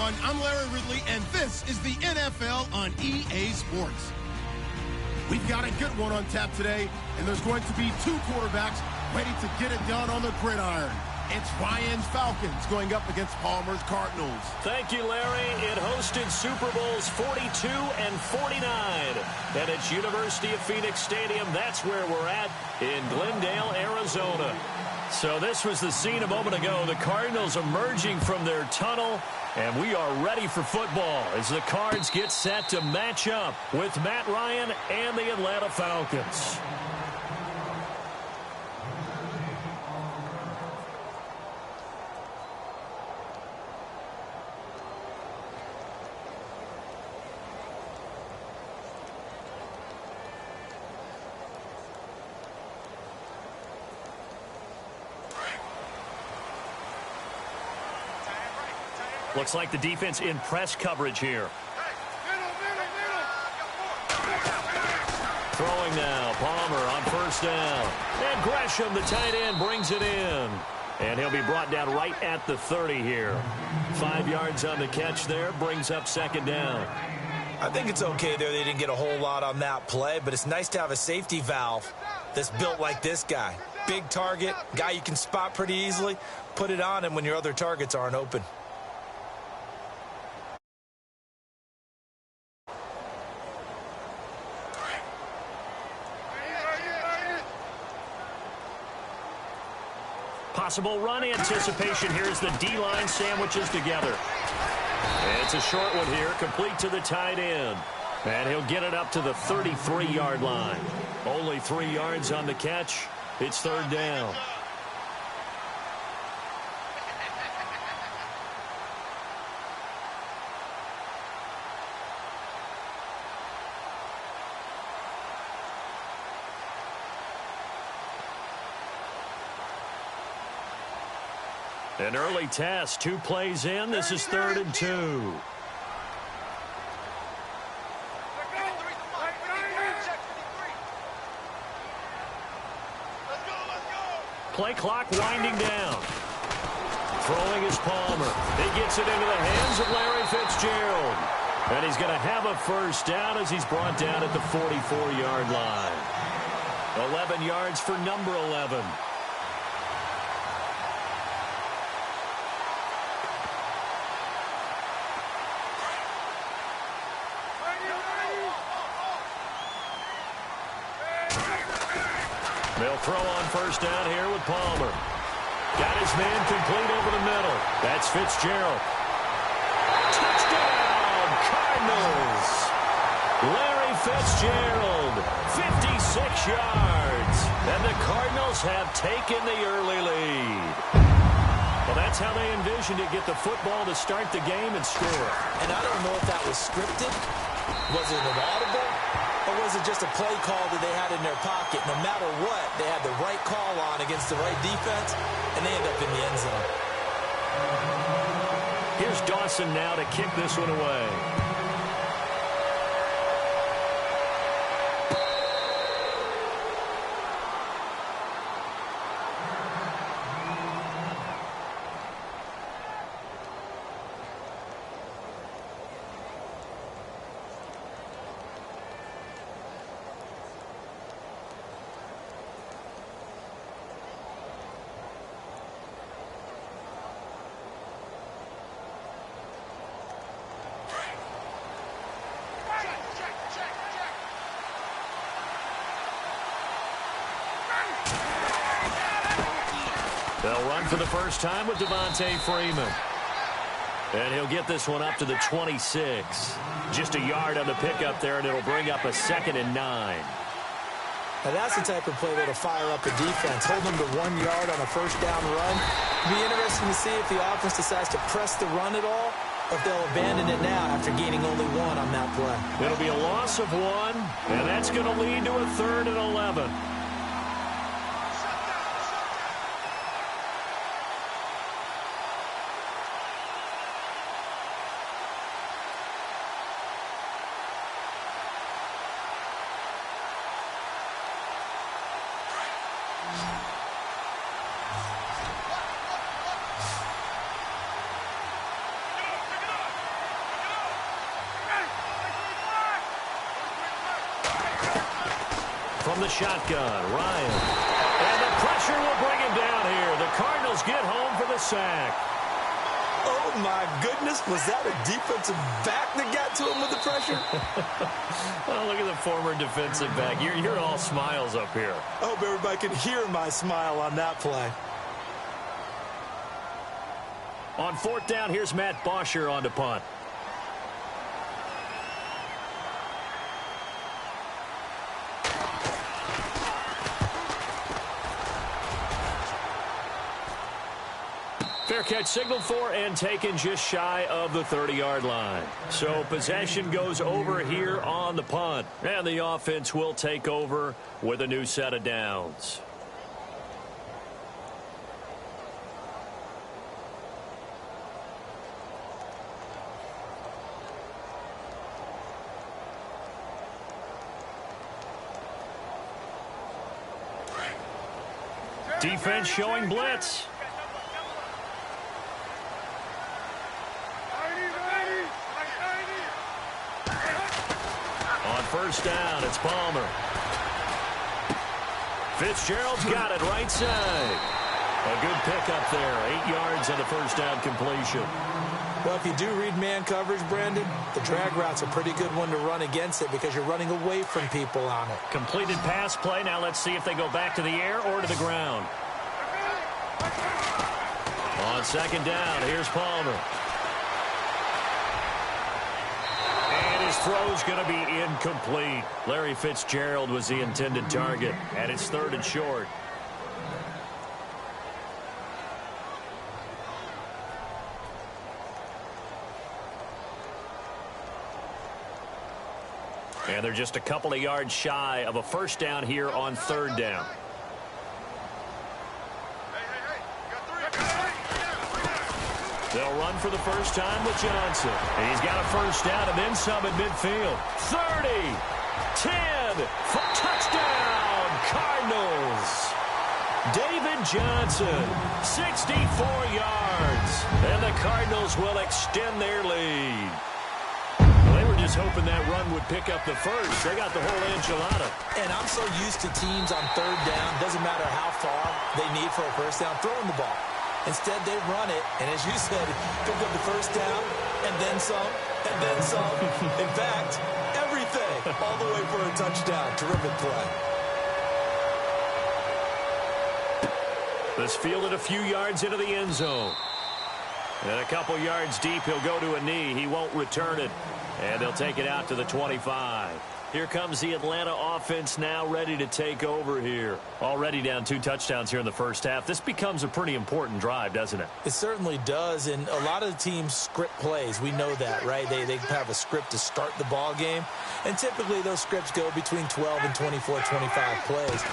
everyone. I'm Larry Ridley, and this is the NFL on EA Sports. We've got a good one on tap today, and there's going to be two quarterbacks ready to get it done on the gridiron. It's Ryan's Falcons going up against Palmer's Cardinals. Thank you, Larry. It hosted Super Bowls 42 and 49. And it's University of Phoenix Stadium. That's where we're at in Glendale, Arizona. So this was the scene a moment ago. The Cardinals emerging from their tunnel, and we are ready for football as the Cards get set to match up with Matt Ryan and the Atlanta Falcons. Looks like the defense in press coverage here. Throwing now, Palmer on first down. And Gresham, the tight end, brings it in. And he'll be brought down right at the 30 here. 5 yards on the catch there, brings up second down. I think it's okay there. They didn't get a whole lot on that play, but it's nice to have a safety valve that's built like this guy. Big target, guy you can spot pretty easily. Put it on him when your other targets aren't open. Possible run anticipation here as the D-line sandwiches together. And it's a short one here, complete to the tight end. And he'll get it up to the 33-yard line. Only 3 yards on the catch. It's third down. An early test, 2 plays in. This is 3rd and 2. Play clock winding down. Throwing is Palmer. He gets it into the hands of Larry Fitzgerald. And he's going to have a first down as he's brought down at the 44-yard line. 11 yards for number 11. They'll throw on first down here with Palmer. Got his man complete over the middle. That's Fitzgerald. Touchdown, Cardinals. Larry Fitzgerald, 56 yards. And the Cardinals have taken the early lead. Well, that's how they envisioned it, get the football to start the game and score. And I don't know if that was scripted. Was it an audible? Or was it just a play call that they had in their pocket? No matter what, they had the right call on against the right defense, and they end up in the end zone. Here's Dawson now to kick this one away. They'll run for the first time with Devontae Freeman. And he'll get this one up to the 26. Just a yard on the pickup there, and it'll bring up a 2nd and 9. Now that's the type of play that'll fire up a defense. Hold them to 1 yard on a first down run. It'll be interesting to see if the offense decides to press the run at all, or if they'll abandon it now after gaining only 1 on that play. It'll be a loss of 1, and that's going to lead to a 3rd and 11. from the shotgun. Ryan. And the pressure will bring him down here. The Cardinals get home for the sack. Oh, my goodness. Was that a defensive back that got to him with the pressure? Well, look at the former defensive back. You're all smiles up here. I hope everybody can hear my smile on that play. On fourth down, here's Matt Bosher on to punt. Fair catch signaled for and taken just shy of the 30-yard line. So possession goes over here on the punt. And the offense will take over with a new set of downs. Defense showing blitz. On first down, it's Palmer. Fitzgerald's got it right side. A good pickup there. 8 yards on the first down completion. Well, if you do read man coverage, Brandon, the drag route's a pretty good one to run against it because you're running away from people on it. Completed pass play. Now let's see if they go back to the air or to the ground. On second down, here's Palmer. And his throw's going to be incomplete. Larry Fitzgerald was the intended target, and it's third and short. And they're just a couple of yards shy of a first down here on third down. They'll run for the first time with Johnson. And he's got a first down and then some at midfield. 30, 10, touchdown, Cardinals. David Johnson, 64 yards. And the Cardinals will extend their lead. Just hoping that run would pick up the first. They got the whole enchilada. And I'm so used to teams on third down, doesn't matter how far they need for a first down, throwing the ball. Instead, they run it, and as you said, pick up the first down, and then some, and then some. In fact, everything, all the way for a touchdown. Terrific play. This fielded a few yards into the end zone. And a couple yards deep, he'll go to a knee. He won't return it. And they'll take it out to the 25. Here comes the Atlanta offense now ready to take over here. Already down 2 touchdowns here in the first half. This becomes a pretty important drive, doesn't it? It certainly does, and a lot of the teams script plays. We know that, right? They have a script to start the ball game, and typically those scripts go between 12 and 24, 25 plays.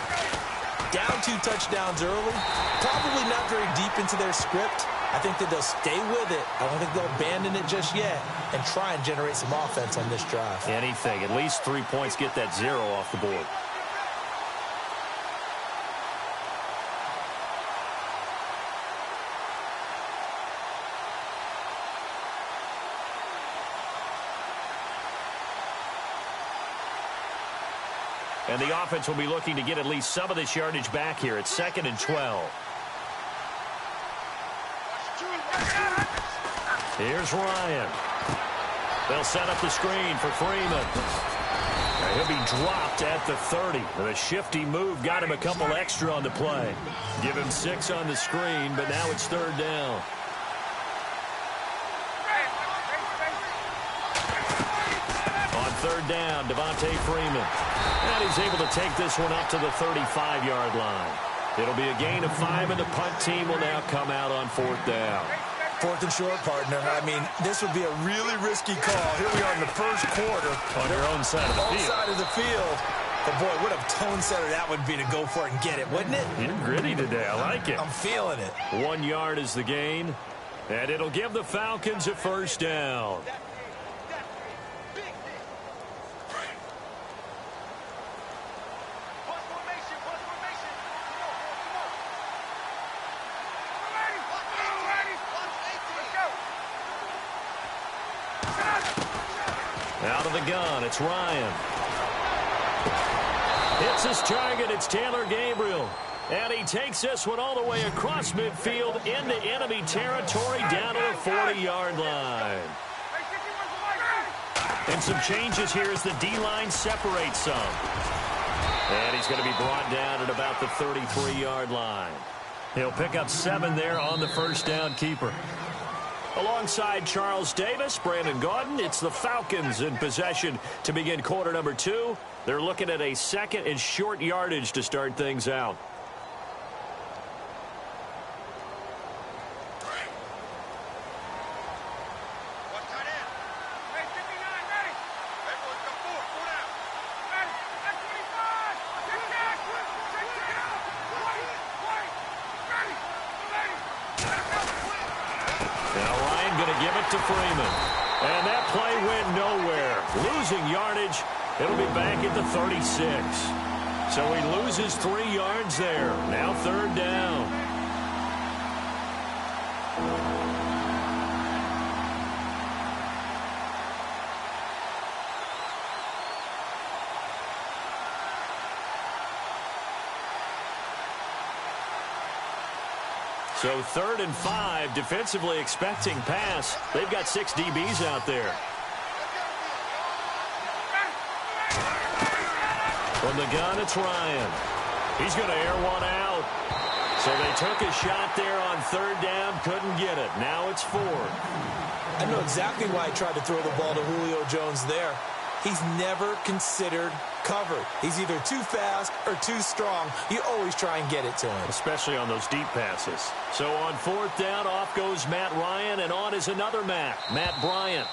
Down 2 touchdowns early, probably not very deep into their script. I think that they'll stay with it. I don't think they'll abandon it just yet and try and generate some offense on this drive. Anything. At least 3 points, get that 0 off the board. And the offense will be looking to get at least some of this yardage back here. It's 2nd and 12. Here's Ryan. They'll set up the screen for Freeman. He'll be dropped at the 30. The shifty move got him a couple extra on the play. Give him 6 on the screen, but now it's third down. On third down, Devontae Freeman. And he's able to take this one up to the 35-yard line. It'll be a gain of 5, and the punt team will now come out on fourth down. Fourth and short, partner. I mean, this would be a really risky call. Here we are in the first quarter. On your own side of the field. Side of the field. But, boy, what a tone setter that would be to go for it and get it, wouldn't it? You're gritty today. I like it. I'm feeling it. 1 yard is the gain, and it'll give the Falcons a first down. Out of the gun, it's Ryan. Hits his target. It's Taylor Gabriel. And he takes this one all the way across midfield into enemy territory down to the 40-yard line. And some changes here as the D-line separates some. And he's going to be brought down at about the 33-yard line. He'll pick up 7 there on the first down keeper. Alongside Charles Davis, Brandon Gaudin, it's the Falcons in possession to begin quarter number 2. They're looking at a second and short yardage to start things out. To Freeman. And that play went nowhere. Losing yardage. It'll be back at the 36. So he loses 3 yards there. Now third down. So 3rd and 5, defensively expecting pass. They've got 6 DBs out there. From the gun, it's Ryan. He's going to air one out. So they took a shot there on 3rd down, couldn't get it. Now it's 4th. I know exactly why he tried to throw the ball to Julio Jones there. He's never considered covered. He's either too fast or too strong. You always try and get it to him. Especially on those deep passes. So on 4th down, off goes Matt Ryan, and on is another Matt Bryant.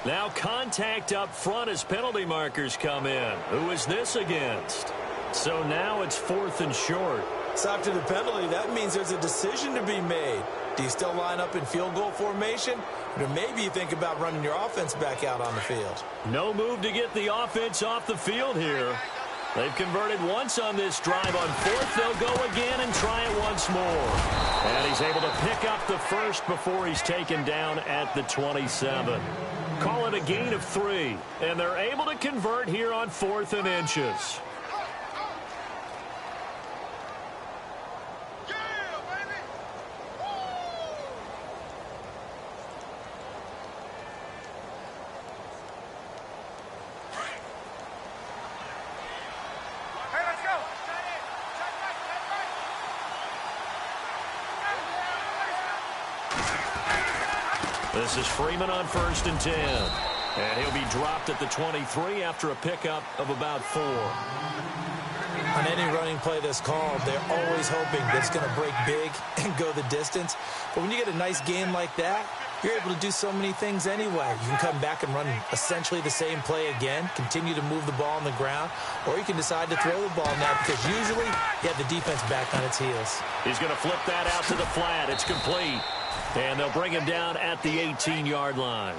Now contact up front as penalty markers come in. Who is this against? So now it's 4th and short. So after the penalty, that means there's a decision to be made. Do you still line up in field goal formation? Or maybe you think about running your offense back out on the field. No move to get the offense off the field here. They've converted once on this drive. On 4th, they'll go again and try it once more. And he's able to pick up the first before he's taken down at the 27. Call it a gain of 3. And they're able to convert here on 4th and inches. This is Freeman on 1st and 10. And he'll be dropped at the 23 after a pickup of about 4. On any running play that's called, they're always hoping that it's going to break big and go the distance. But when you get a nice game like that, you're able to do so many things anyway. You can come back and run essentially the same play again, continue to move the ball on the ground, or you can decide to throw the ball now because usually you have the defense back on its heels. He's going to flip that out to the flat. It's complete. And they'll bring him down at the 18-yard line.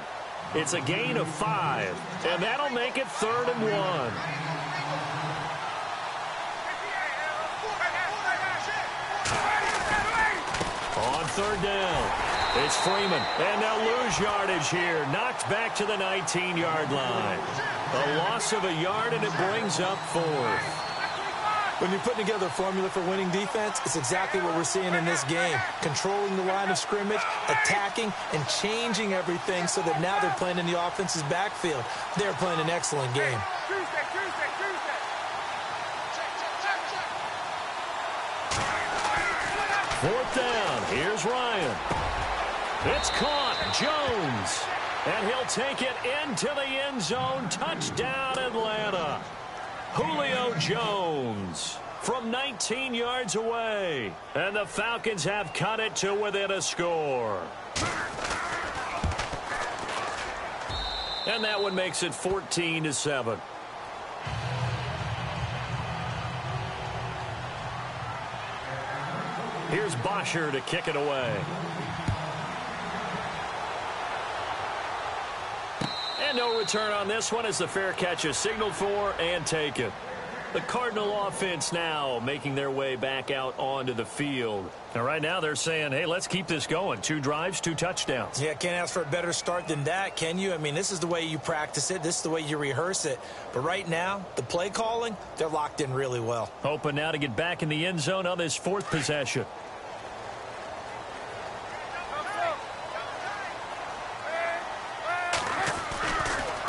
It's a gain of 5, and that'll make it 3rd and 1. On 3rd down, it's Freeman, and they'll lose yardage here. Knocked back to the 19-yard line. A loss of a yard, and it brings up 4th. When you're putting together a formula for winning defense, it's exactly what we're seeing in this game. Controlling the line of scrimmage, attacking, and changing everything so that now they're playing in the offense's backfield. They're playing an excellent game. Fourth down. Here's Ryan. It's caught. Jones. And he'll take it into the end zone. Touchdown, Atlanta. Julio Jones from 19 yards away. And the Falcons have cut it to within a score. And that one makes it 14-7. Here's Bosher to kick it away. And no return on this one as the fair catch is signaled for and taken. The Cardinal offense now making their way back out onto the field. And right now they're saying, hey, let's keep this going. 2 drives, 2 touchdowns. Yeah, can't ask for a better start than that, can you? I mean, this is the way you practice it. This is the way you rehearse it. But right now, the play calling, they're locked in really well. Hoping now to get back in the end zone on this 4th possession.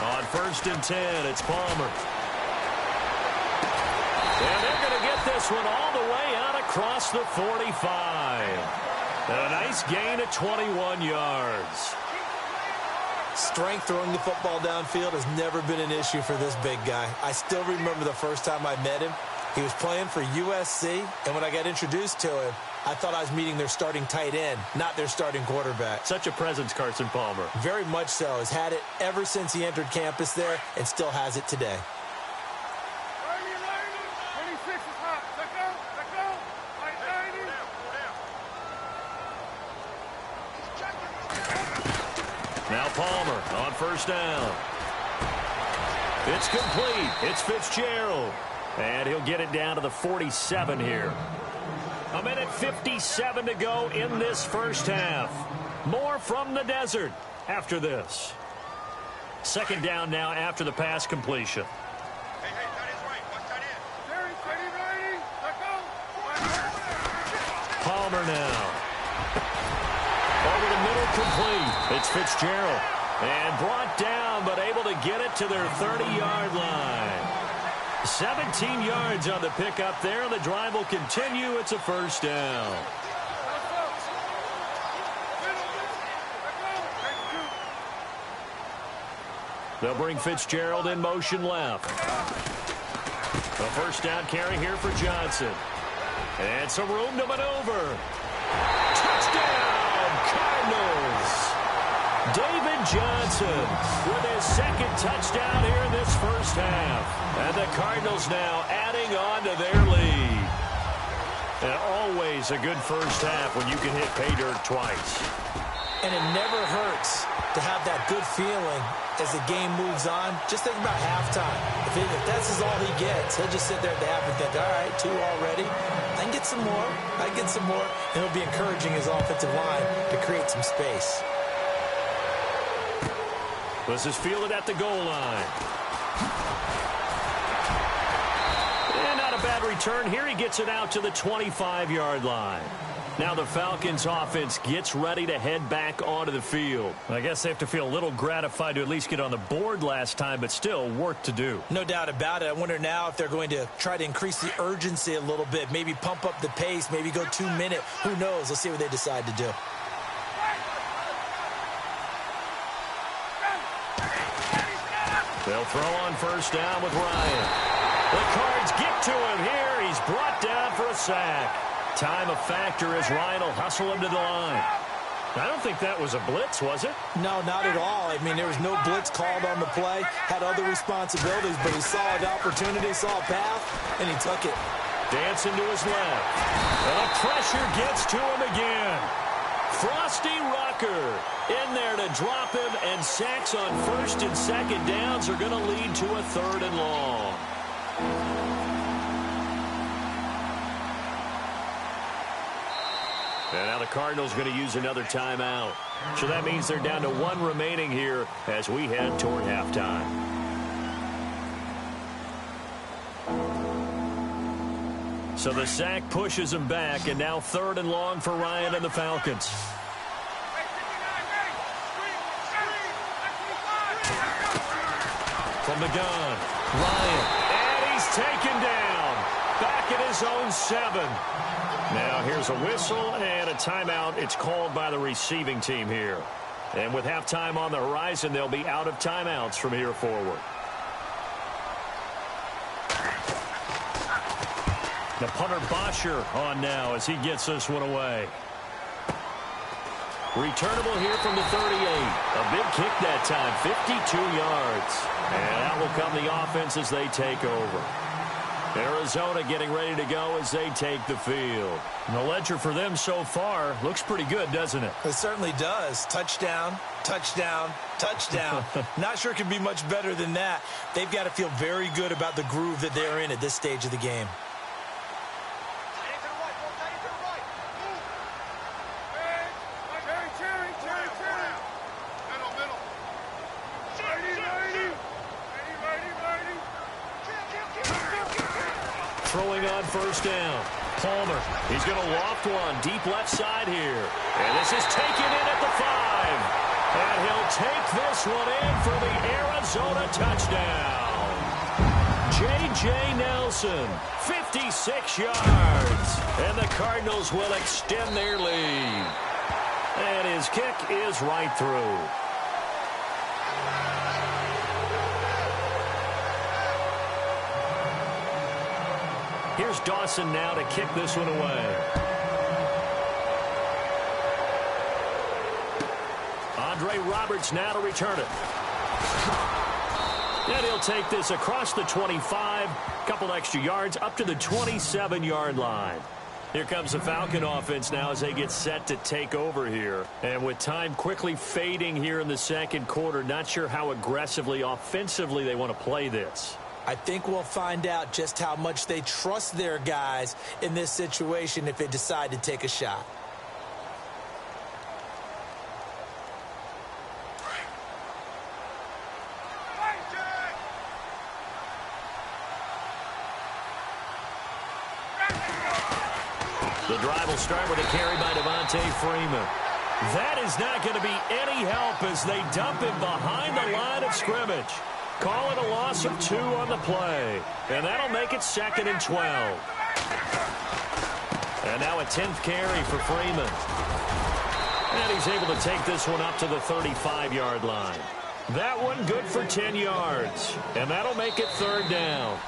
On 1st and 10, it's Palmer. And they're going to get this one all the way out across the 45. And a nice gain of 21 yards. Strength throwing the football downfield has never been an issue for this big guy. I still remember the first time I met him. He was playing for USC, and when I got introduced to him, I thought I was meeting their starting tight end, not their starting quarterback. Such a presence, Carson Palmer. Very much so. Has had it ever since he entered campus there and still has it today. Now Palmer on 1st down. It's complete. It's Fitzgerald. And he'll get it down to the 47 here. 1:57 to go in this first half. More from the desert after this. 2nd down now after the pass completion. Palmer now. Over the middle, complete. It's Fitzgerald. And brought down, but able to get it to their 30-yard line. 17 yards on the pickup there. The drive will continue. It's a 1st down. They'll bring Fitzgerald in motion left. A 1st down carry here for Johnson. And some room to maneuver. Touchdown, Cardinals. David Johnson with his 2nd touchdown here in this first half. And the Cardinals now adding on to their lead. And always a good first half when you can hit pay dirt twice. And it never hurts to have that good feeling as the game moves on. Just think about halftime. If that's all he gets, he'll just sit there at the half and think, all right, 2 already. I can get some more. I can get some more. And he'll be encouraging his offensive line to create some space. This is fielded at the goal line. And not a bad return here. He gets it out to the 25-yard line. Now the Falcons offense gets ready to head back onto the field. I guess they have to feel a little gratified to at least get on the board last time, but still work to do. No doubt about it. I wonder now if they're going to try to increase the urgency a little bit, maybe pump up the pace, maybe go 2 minute. Who knows? Let's see what they decide to do. They'll throw on 1st down with Ryan. The Cards get to him here. He's brought down for a sack. Time a factor as Ryan will hustle him to the line. I don't think that was a blitz, was it? No, not at all. I mean, there was no blitz called on the play. Had other responsibilities, but he saw an opportunity, saw a path, and he took it. Dancing to his left. And the pressure gets to him again. Frosty Rucker in there to drop him, and sacks on 1st and 2nd downs are going to lead to a 3rd and long. And now the Cardinals going to use another timeout. So that means they're down to 1 remaining here as we head toward halftime. So the sack pushes him back, and now 3rd and long for Ryan and the Falcons. From the gun, Ryan, and he's taken down. Back at his own 7. Now here's a whistle and a timeout. It's called by the receiving team here. And with halftime on the horizon, they'll be out of timeouts from here forward. The punter Bosher on now as he gets this one away. Returnable here from the 38. A big kick that time, 52 yards. And out will come the offense as they take over. Arizona getting ready to go as they take the field. And the ledger for them so far looks pretty good, doesn't it? It certainly does. Touchdown, touchdown, touchdown. Not sure it can be much better than that. They've got to feel very good about the groove that they're in at this stage of the game. Throwing on first down. Palmer, he's going to loft one deep left side here. And this is taken in at the 5. And he'll take this one in for the Arizona touchdown. J.J. Nelson, 56 yards. And the Cardinals will extend their lead. And his kick is right through. Here's Dawson now to kick this one away. Andre Roberts now to return it. And he'll take this across the 25, couple extra yards up to the 27-yard line. Here comes the Falcon offense now as they get set to take over here. And with time quickly fading here in the second quarter, not sure how aggressively, offensively they want to play this. I think we'll find out just how much they trust their guys in this situation if they decide to take a shot. The drive will start with a carry by Devontae Freeman. That is not going to be any help as they dump him behind the line of scrimmage. Call it a loss of 2 on the play. And that'll make it 2nd and 12. And now a 10th carry for Freeman. And he's able to take this one up to the 35-yard line. That one good for 10 yards. And that'll make it 3rd down.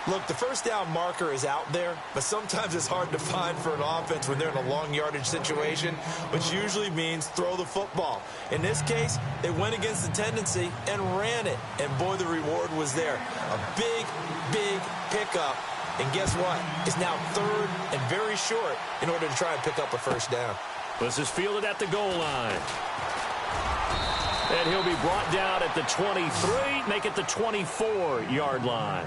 Look, the first down marker is out there, but sometimes it's hard to find for an offense when they're in a long yardage situation, which usually means throw the football. In this case, they went against the tendency and ran it, and boy, the reward was there. A big, big pickup, and guess what? It's now 3rd and very short in order to try and pick up a first down. This is fielded at the goal line. And he'll be brought down at the 23, make it the 24-yard line.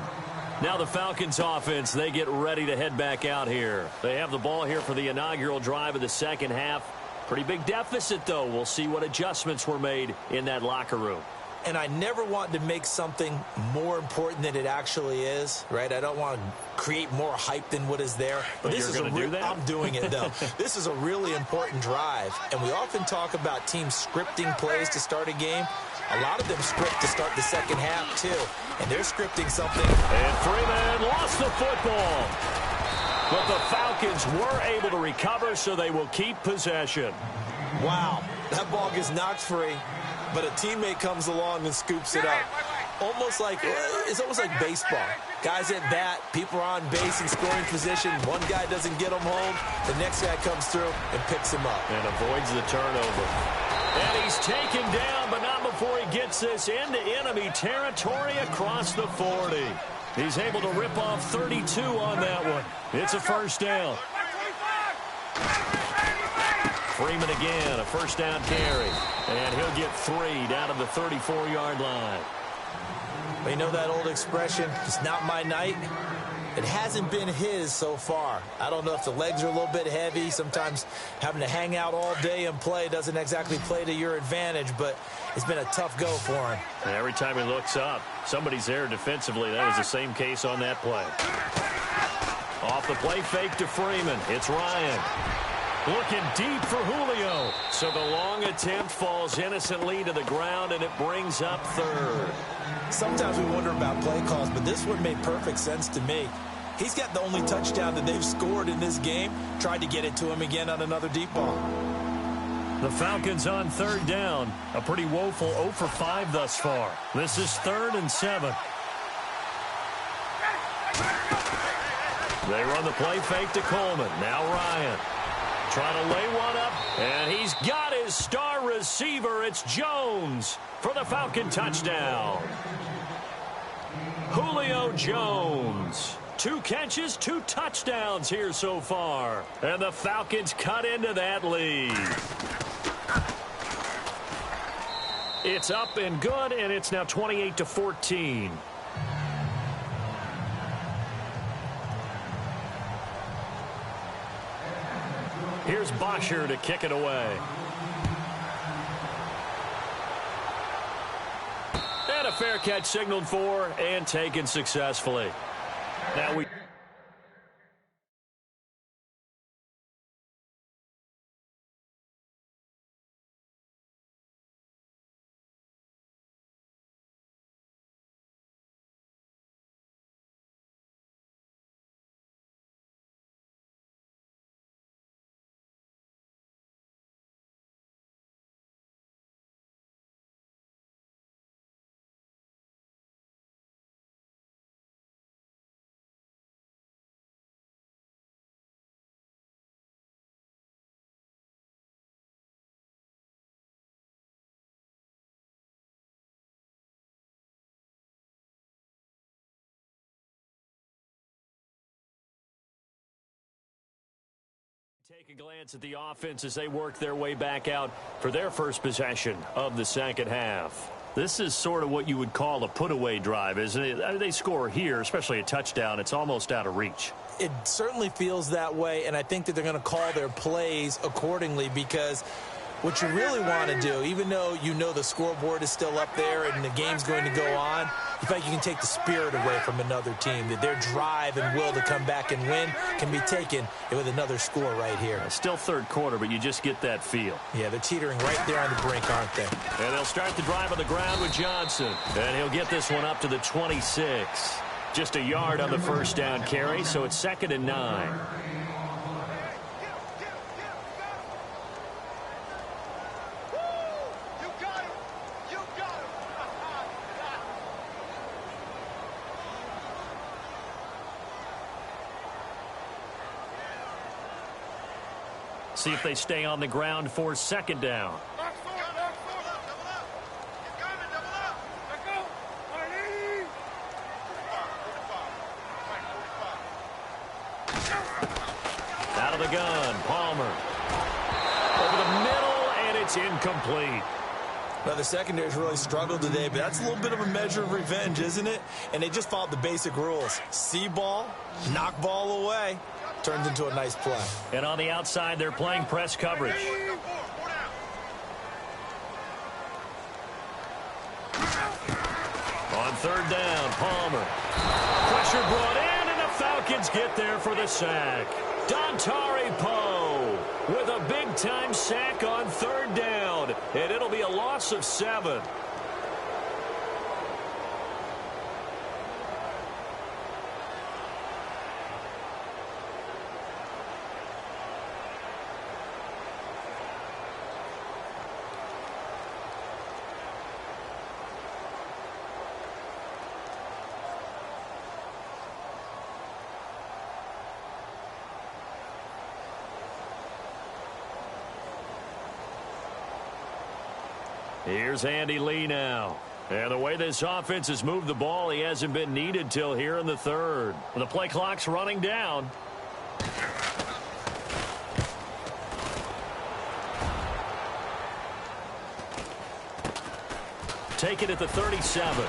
Now the Falcons offense, they get ready to head back out here. They have the ball here for the inaugural drive of the second half. Pretty big deficit, though. We'll see what adjustments were made in that locker room. And I never want to make something more important than it actually is, right? I don't want to create more hype than what is there. But this is going to do that? I'm doing it, though. This is a really important drive. And we often talk about teams scripting plays to start a game. A lot of them script to start the second half, too. And they're scripting something. And Freeman lost the football. But the Falcons were able to recover, so they will keep possession. Wow. That ball gets knocked free, but a teammate comes along and scoops it up. It's almost like baseball. Guys at bat, people are on base in scoring position. One guy doesn't get him home. The next guy comes through and picks him up. And avoids the turnover. And he's taken down, but not before he gets this into enemy territory across the 40. He's able to rip off 32 on that one. It's a first down. Freeman again, a first down carry. And he'll get 3 down to the 34-yard line. Well, you know that old expression, it's not my night? It hasn't been his so far. I don't know if the legs are a little bit heavy. Sometimes having to hang out all day and play doesn't exactly play to your advantage, but it's been a tough go for him. And every time he looks up, somebody's there defensively. That was the same case on that play. Off the play fake to Freeman. It's Ryan. Looking deep for Julio. So the long attempt falls innocently to the ground, and it brings up 3rd. Sometimes we wonder about play calls, but this one made perfect sense to me. He's got the only touchdown that they've scored in this game. Tried to get it to him again on another deep ball. The Falcons on 3rd down. A pretty woeful 0 for 5 thus far. This is 3rd and 7. They run the play fake to Coleman. Now Ryan. Trying to lay one up, and he's got his star receiver. It's Jones for the Falcon touchdown. Julio Jones, 2 catches, 2 touchdowns here so far. And the Falcons cut into that lead. It's up and good, and it's now 28-14. Here's Bosher to kick it away. And a fair catch signaled for and taken successfully. Now we... Take a glance at the offense as they work their way back out for their first possession of the second half. This is sort of what you would call a put-away drive, isn't it? They score here, especially a touchdown. It's almost out of reach. It certainly feels that way, and I think that they're going to call their plays accordingly, because what you really want to do, even though you know the scoreboard is still up there and the game's going to go on, you feel like you can take the spirit away from another team, that their drive and will to come back and win can be taken with another score right here. Still third quarter, but you just get that feel. Yeah, they're teetering right there on the brink, aren't they? And they'll start the drive on the ground with Johnson. And he'll get this one up to the 26. Just a yard on the first down carry, so it's 2nd and 9. See if they stay on the ground for 2nd down. Out of the gun, Palmer. Over the middle, and it's incomplete. Now, the secondary's really struggled today, but that's a little bit of a measure of revenge, isn't it? And they just followed the basic rules. See ball, knock ball away. Turns into a nice play. And on the outside, they're playing press coverage. On 3rd down, Palmer. Pressure brought in, and the Falcons get there for the sack. Dontari Poe with a big-time sack on 3rd down, and it'll be a loss of 7. Here's Andy Lee now. And the way this offense has moved the ball, he hasn't been needed till here in the 3rd. The play clock's running down. Take it at the 37.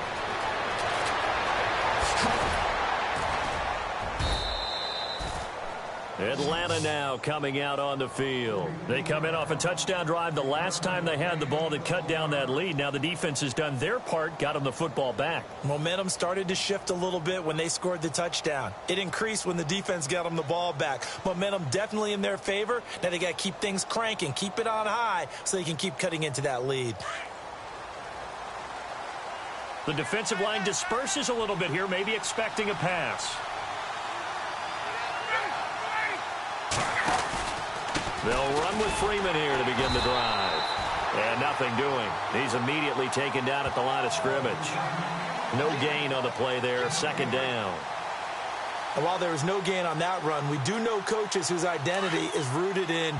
Atlanta now coming out on the field. They come in off a touchdown drive the last time they had the ball that cut down that lead. Now the defense has done their part, got them the football back. Momentum started to shift a little bit when they scored the touchdown. It increased when the defense got them the ball back. Momentum definitely in their favor. Now they got to keep things cranking, keep it on high so they can keep cutting into that lead. The defensive line disperses a little bit here, maybe expecting a pass. They'll run with Freeman here to begin the drive. And nothing doing. He's immediately taken down at the line of scrimmage. No gain on the play there, 2nd down. And while there was no gain on that run, we do know coaches whose identity is rooted in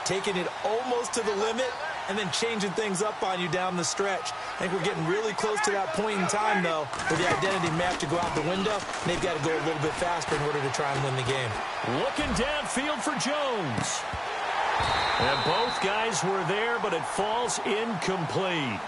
taking it almost to the limit and then changing things up on you down the stretch. I think we're getting really close to that point in time, though, where the identity may have to go out the window, and they've got to go a little bit faster in order to try and win the game. Looking downfield for Jones. And both guys were there, but it falls incomplete.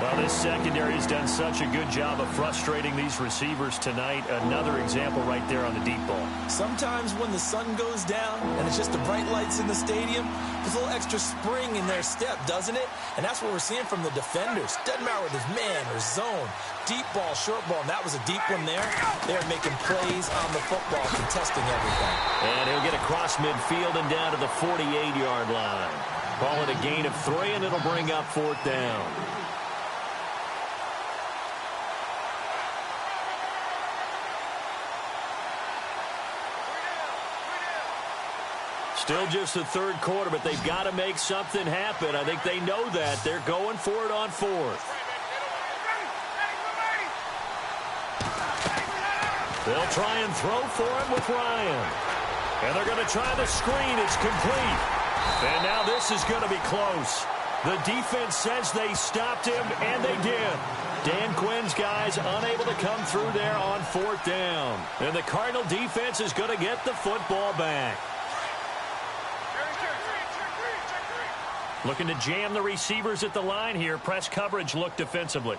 Well, this secondary has done such a good job of frustrating these receivers tonight. Another example right there on the deep ball. Sometimes when the sun goes down and it's just the bright lights in the stadium, there's a little extra spring in their step, doesn't it? And that's what we're seeing from the defenders. Doesn't matter whether it's man or zone, deep ball, short ball, and that was a deep one there. They're making plays on the football, contesting everything. And he'll get across midfield and down to the 48-yard line. Call it a gain of 3, and it'll bring up 4th down. Still just the third quarter, but they've got to make something happen. I think they know that. They're going for it on 4th. They'll try and throw for it with Ryan. And they're going to try the screen. It's complete. And now this is going to be close. The defense says they stopped him, and they did. Dan Quinn's guys unable to come through there on 4th down. And the Cardinal defense is going to get the football back. Looking to jam the receivers at the line here. Press coverage look defensively.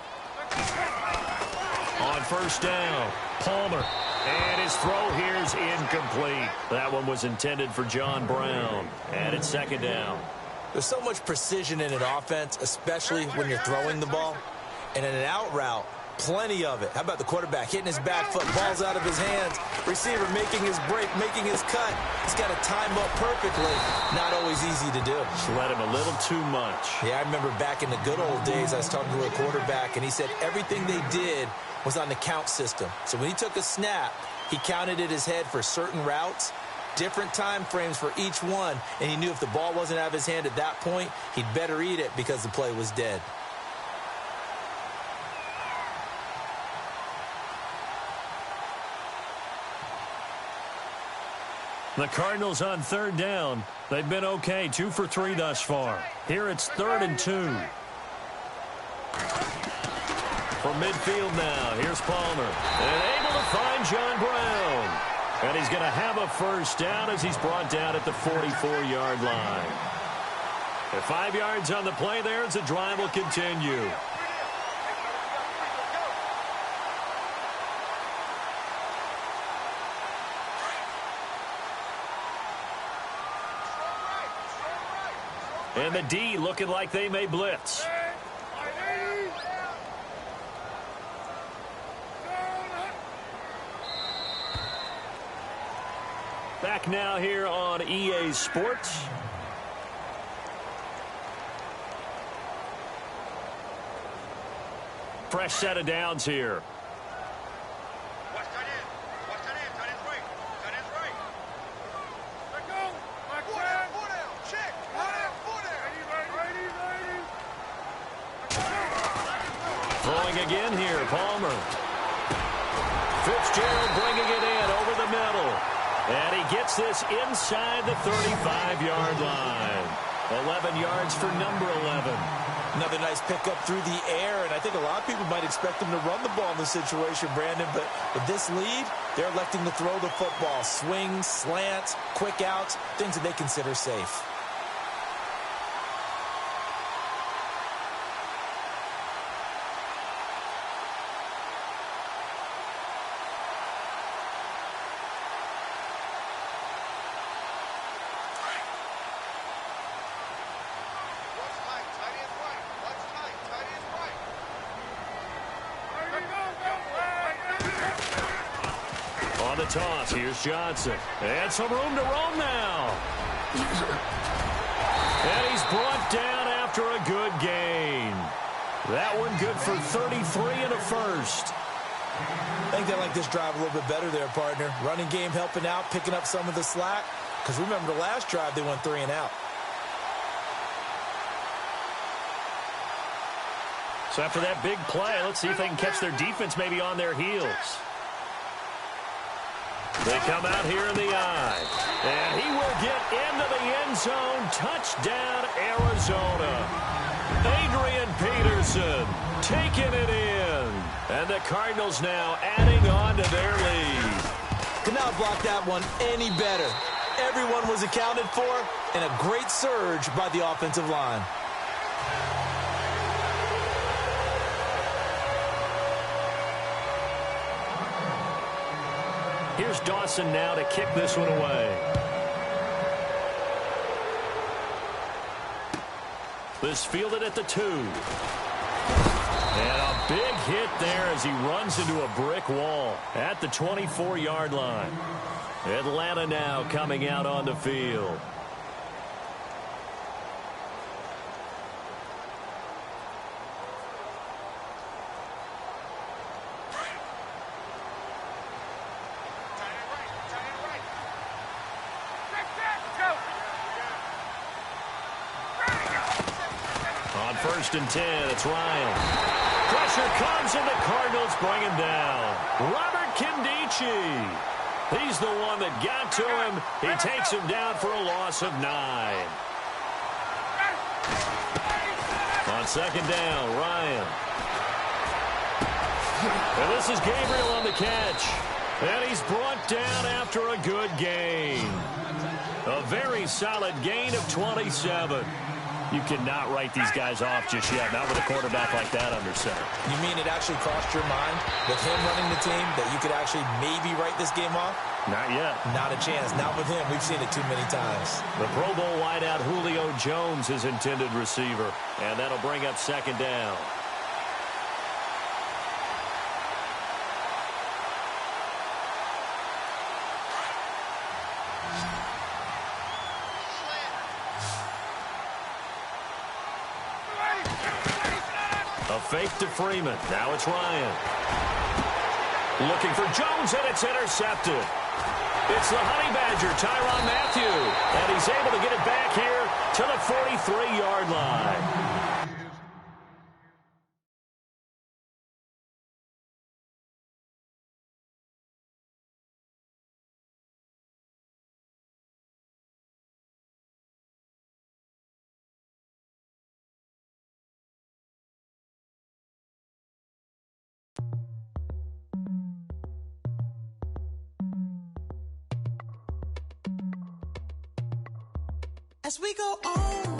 On 1st down, Palmer. And his throw here is incomplete. That one was intended for John Brown. And it's 2nd down. There's so much precision in an offense, especially when you're throwing the ball. And in an out route, plenty of it. How about the quarterback hitting his back foot, balls out of his hands, receiver making his break, making his cut. He's got to time up perfectly. Not always easy to do. Just let him a little too much. Yeah, I remember back in the good old days, I was talking to a quarterback, and he said everything they did was on the count system. So when he took a snap, he counted in his head for certain routes, different time frames for each one, and he knew if the ball wasn't out of his hand at that point, he'd better eat it because the play was dead. The Cardinals on 3rd down. They've been okay, 2 for 3 thus far. Here it's 3rd and 2. From midfield now, here's Palmer. And able to find John Brown. And he's going to have a 1st down as he's brought down at the 44-yard line. At 5 yards on the play there as the drive will continue. And the D looking like they may blitz. Back now here on EA Sports. Fresh set of downs here. Throwing again here, Palmer. Fitzgerald bringing it in over the middle. And he gets this inside the 35-yard line. 11 yards for number 11. Another nice pickup through the air, and I think a lot of people might expect them to run the ball in this situation, Brandon, but with this lead, they're electing to throw the football. Swings, slants, quick outs, things that they consider safe. On the toss, here's Johnson. And some room to roam now. And he's brought down after a good gain. That one good for 33 and a 1st. I think they like this drive a little bit better there, partner. Running game helping out, picking up some of the slack. Because remember the last drive, they went 3 and out. So after that big play, let's see if they can catch their defense maybe on their heels. They come out here in the eye. And he will get into the end zone. Touchdown, Arizona. Adrian Peterson taking it in. And the Cardinals now adding on to their lead. Could not block that one any better. Everyone was accounted for, and a great surge by the offensive line. Here's Dawson now to kick this one away. This fielded at the 2. And a big hit there as he runs into a brick wall at the 24-yard line. Atlanta now coming out on the field. On 1st and 10, it's Ryan. Pressure comes and the Cardinals bring him down. Robert Kindici. He's the one that got to him. He takes him down for a loss of 9. On 2nd down, Ryan. And this is Gabriel on the catch. And he's brought down after a good gain. A very solid gain of 27. You cannot write these guys off just yet, not with a quarterback like that under center. You mean it actually crossed your mind with him running the team that you could actually maybe write this game off? Not yet. Not a chance. Not with him. We've seen it too many times. The Pro Bowl wideout Julio Jones is intended receiver, and that'll bring up 2nd down. A fake to Freeman. Now it's Ryan. Looking for Jones, and it's intercepted. It's the Honey Badger, Tyrann Mathieu. And he's able to get it back here to the 43-yard line. As we go on